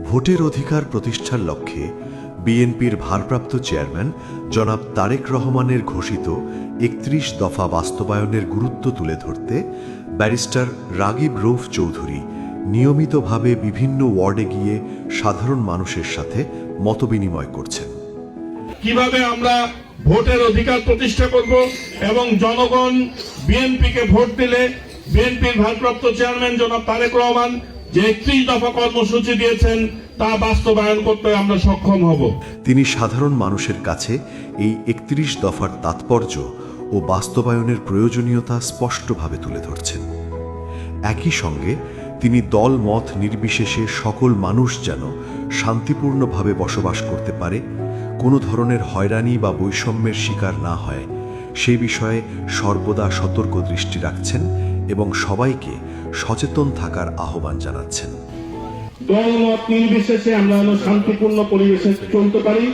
ভোটের অধিকার প্রতিষ্ঠার লক্ষ্যে বিএনপির ভারপ্রাপ্ত চেয়ারম্যান জনাব তারেক রহমানের ঘোষিত ৩১ দফা বাস্তবায়নের গুরুত্ব তুলে ধরতে ব্যারিস্টার রাগিব রউফ চৌধুরী নিয়মিতভাবে বিভিন্ন ওয়ার্ডে গিয়ে সাধারণ মানুষের সাথে মতবিনিময় করছেন। কিভাবে আমরা ভোটের অধিকার প্রতিষ্ঠা করব এবং জনগণ বিএনপিকে ভোট দিলে বিএনপির ভারপ্রাপ্ত চেয়ারম্যান জনাব তারেক রহমান যে ৩১ দফা কর্মসূচি দিয়েছেন তা বাস্তবায়ন করতে আমরা সক্ষম হব। তিনি সাধারণ মানুষের কাছে এই ৩১ দফার তাৎপর্য ও বাস্তবায়নের প্রয়োজনীয়তা স্পষ্টভাবে তুলে ধরছেন। একই সঙ্গে তিনি দল মত নির্বিশেষে সকল মানুষ যেন শান্তিপূর্ণভাবে বসবাস করতে পারে, কোনো ধরনের হয়রানি বা বৈষম্যের শিকার না হয় সে বিষয়ে সর্বদা সতর্ক দৃষ্টি রাখছেন এবং সবাইকে সচেতন থাকার আহ্বান জানাচ্ছেন। দলমত নির্বিশেষে আমরা যেন শান্তিপূর্ণ পরিবেশে চলতে পারি,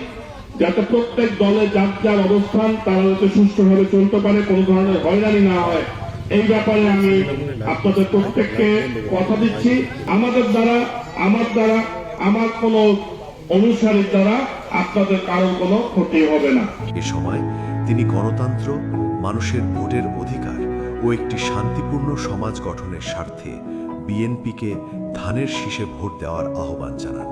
যাতে প্রত্যেক দলে যার যার অবস্থান তারা যাতে সুষ্ঠুভাবে চলতে পারে, কোনো ধরনের হয়রানি না হয়। এই ব্যাপারে আমি আপনাদের প্রত্যেককে কথা দিচ্ছি, আমাদের দ্বারা আমার কোনো অনুসারীর দ্বারা আপনাদের কারো কোনো ক্ষতি হবে না। এ সময় তিনি গণতন্ত্র, মানুষের ভোটের অধিকার ও একটি শান্তিপূর্ণ সমাজ গঠনের স্বার্থে বিএনপিকে ধানের শীষে ভোট দেওয়ার আহ্বান জানান।